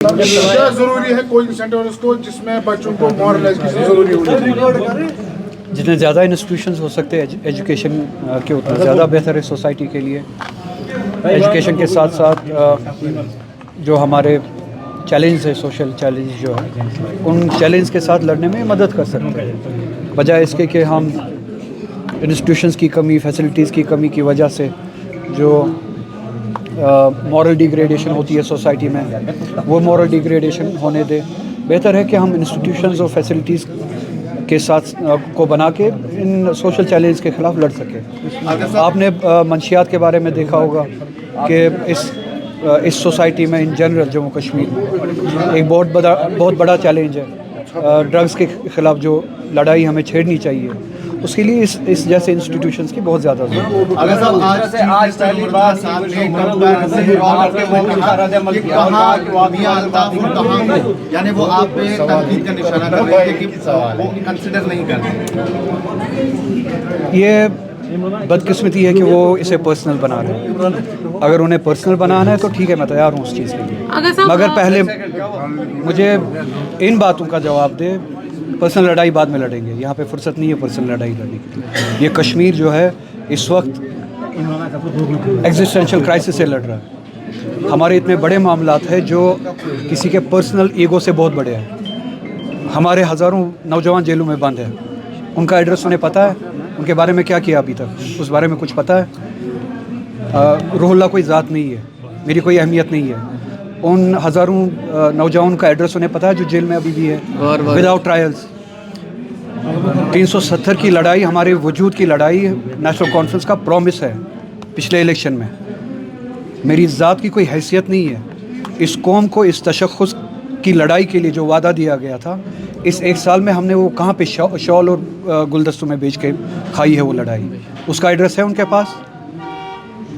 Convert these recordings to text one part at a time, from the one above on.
کیا ضروری ہے کوچنگ سینٹرز کو جس میں بچوں کو مورل ایجوکیشن ضروری ہوتی ہے؟ جتنے زیادہ انسٹیٹیوشنز ہو سکتے ہیں ایجوکیشن کے اتنا زیادہ بہتر ہے سوسائٹی کے لیے. ایجوکیشن کے ساتھ ساتھ جو ہمارے چیلنج ہے سوشل چیلنج جو ہے ان چیلنج کے ساتھ لڑنے میں مدد کر سکتے ہیں, بجائے اس کے کہ ہم انسٹیٹیوشنز کی کمی فیسلٹیز کی کمی کی وجہ سے جو مورل ڈیگریڈیشن ہوتی ہے سوسائٹی میں وہ مورل ڈیگریڈیشن ہونے دے. بہتر ہے کہ ہم انسٹیٹیوشنز اور فیسلٹیز کے ساتھ کو بنا کے ان سوشل چیلنج کے خلاف لڑ سکیں. آپ نے منشیات کے بارے میں دیکھا ہوگا کہ اس سوسائٹی میں ان جنرل جموں کشمیر میں ایک بہت بڑا چیلنج ہے ڈرگز کے خلاف جو لڑائی ہمیں چھیڑنی چاہیے. اس کے لیے اس جیسے انسٹیٹیوشنز کی بہت زیادہ ضرورت ہے. یہ بدقسمتی ہے کہ وہ اسے پرسنل بنا رہے ہیں. اگر انہیں پرسنل بنانا ہے تو ٹھیک ہے, میں تیار ہوں اس چیز کے لیے, مگر پہلے مجھے ان باتوں کا جواب دے. پرسنل لڑائی بعد میں لڑیں گے, یہاں پہ فرصت نہیں ہے پرسنل لڑائی لڑنے کی. یہ کشمیر جو ہے اس وقت ایگزسٹینشل کرائسس سے لڑ رہا ہے. ہمارے اتنے بڑے معاملات ہیں جو کسی کے پرسنل ایگو سے بہت بڑے ہیں. ہمارے ہزاروں نوجوان جیلوں میں بند ہیں, ان کا ایڈریس انہیں پتہ ہے, ان کے بارے میں کیا کیا ابھی تک اس بارے میں کچھ پتہ ہے. روح اللہ کوئی ذات نہیں ہے, میری کوئی اہمیت نہیں ہے. ان ہزاروں نوجوان کا ایڈریس انہیں پتہ ہے جو جیل میں ابھی بھی ہے وداؤٹ ٹرائلز. 370 کی لڑائی ہمارے وجود کی لڑائی نیشنل کانفرنس کا پرومس ہے. پچھلے الیکشن میں میری ذات کی کوئی حیثیت نہیں ہے. اس قوم کو اس تشخص کی لڑائی کے لیے جو وعدہ دیا گیا تھا اس ایک سال میں ہم نے وہ کہاں پہ شال اور گلدستوں میں بیچ کے کھائی ہے وہ لڑائی. اس کا ایڈریس ہے ان کے پاس.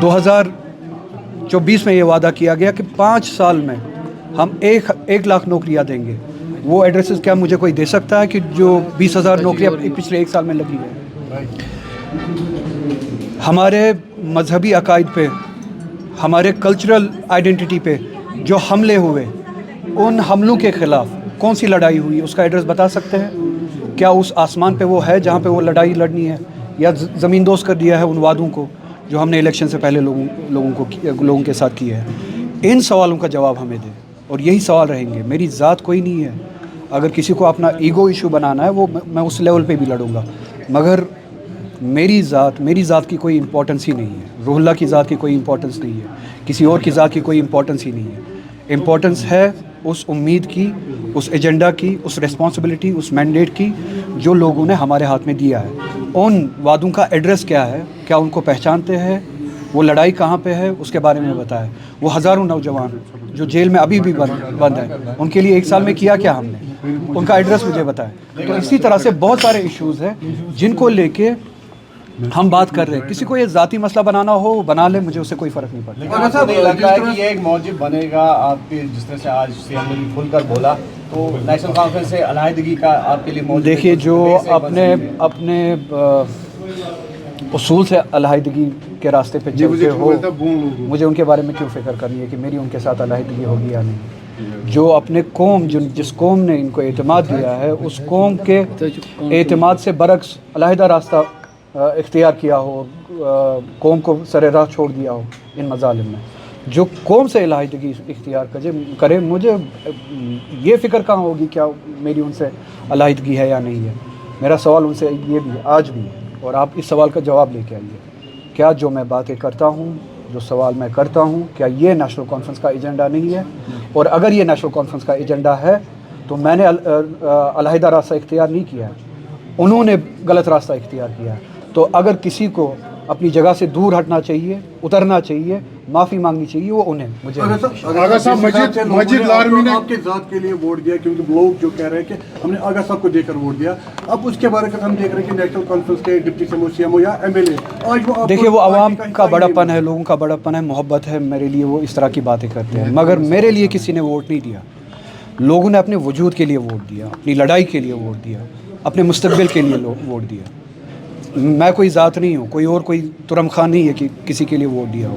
2024 میں یہ وعدہ کیا گیا کہ 5 سال میں ہم 1 لاکھ نوکریاں دیں گے. وہ ایڈریسز کیا مجھے کوئی دے سکتا ہے کہ جو 20,000 نوکریاں پچھلے 1 سال میں لگی ہیں؟ ہمارے مذہبی عقائد پہ, ہمارے کلچرل آئیڈینٹی پہ جو حملے ہوئے, ان حملوں کے خلاف کون سی لڑائی ہوئی اس کا ایڈریس بتا سکتے ہیں؟ کیا اس آسمان پہ وہ ہے جہاں پہ وہ لڑائی لڑنی ہے, یا زمین دوز کر دیا ہے ان وعدوں کو جو ہم نے الیکشن سے پہلے لوگوں کے ساتھ کیے ہیں؟ ان سوالوں کا جواب ہمیں دیں, اور یہی سوال رہیں گے. میری ذات کوئی نہیں ہے. اگر کسی کو اپنا ایگو ایشو بنانا ہے وہ میں اس لیول پہ بھی لڑوں گا, مگر میری ذات کی کوئی امپورٹنس ہی نہیں ہے. روح اللہ کی ذات کی کوئی امپورٹنس نہیں ہے, کسی اور کی ذات کی کوئی امپورٹنس ہی نہیں ہے. امپورٹنس ہے اس امید کی, اس ایجنڈا کی, اس ریسپانسبلٹی, اس مینڈیٹ کی جو لوگوں نے ہمارے ہاتھ میں دیا ہے. ان وعدوں کا ایڈریس کیا ہے, کیا ان کو پہچانتے ہیں, وہ لڑائی کہاں پہ ہے اس کے بارے میں بتائیں. وہ ہزاروں نوجوان جو جیل میں ابھی بھی بند ہیں, ان کے لیے 1 سال میں کیا ہم نے, ان کا ایڈریس مجھے بتائیں. تو اسی طرح سے بہت سارے ایشوز ہیں جن کو لے کے ہم بات کر رہے ہیں. کسی کو یہ ذاتی مسئلہ بنانا ہو وہ بنا لے, مجھے اس سے کوئی فرق نہیں پڑتا. مجھے لگتا ہے کہ یہ ایک موجب بنے گا آپ کے, جس طرح سے آج سی ایم نے کھل کر بولا, تو نیشنل کانفرنس سے علیحدگی کا آپ کے لیے موجب. دیکھیے, جو اپنے اصول سے علیحدگی کے راستے پہ چلتے ہو, مجھے ان کے بارے میں کیوں فکر کرنی ہے کہ میری ان کے ساتھ علیحدگی ہوگی یا نہیں. جو اپنے قوم, جس قوم نے ان کو اعتماد دیا ہے, اس قوم کے اعتماد سے برعکس علیحدہ راستہ اختیار کیا ہو, قوم کو سر راہ چھوڑ دیا ہو ان مظالم میں, جو قوم سے علیحدگی اختیار کرے, مجھے یہ فکر کہاں ہوگی کیا میری ان سے علیحدگی ہے یا نہیں ہے. میرا سوال ان سے یہ بھی ہے, آج بھی ہے, اور آپ اس سوال کا جواب لے کے آئیے. کیا جو میں باتیں کرتا ہوں, جو سوال میں کرتا ہوں, کیا یہ نیشنل کانفرنس کا ایجنڈا نہیں ہے؟ اور اگر یہ نیشنل کانفرنس کا ایجنڈا ہے تو میں نے علیحدہ راستہ اختیار نہیں کیا ہے, انہوں نے غلط راستہ اختیار کیا ہے. تو اگر کسی کو اپنی جگہ سے دور ہٹنا چاہیے, اترنا چاہیے, معافی مانگنی چاہیے, وہ انہیں. مجھے آغا صاحب مجید لارمی نے آپ کے ذات کے لیے ووٹ دیا, کیونکہ لوگ جو کہہ رہے ہیں کہ ہم نے آغا صاحب کو دے کر ووٹ دیا. اب اس کے بارے میں ہم دیکھ رہے ہیں کہ نیشنل کانفرنس کے ڈپٹی سی ایم او یا ایم ایل اے, آج وہ دیکھیے, وہ عوام کا بڑا پن ہے, لوگوں کا بڑا پن ہے, محبت ہے میرے لیے, وہ اس طرح کی باتیں کرتے ہیں. مگر میرے لیے کسی نے ووٹ نہیں دیا. لوگوں نے اپنے وجود کے لیے ووٹ دیا, اپنی لڑائی کے لیے ووٹ دیا, اپنے مستقبل کے لیے ووٹ دیا. میں کوئی ذات نہیں ہوں, کوئی ترم خان نہیں ہے کہ کسی کے لیے ووٹ دیا ہو,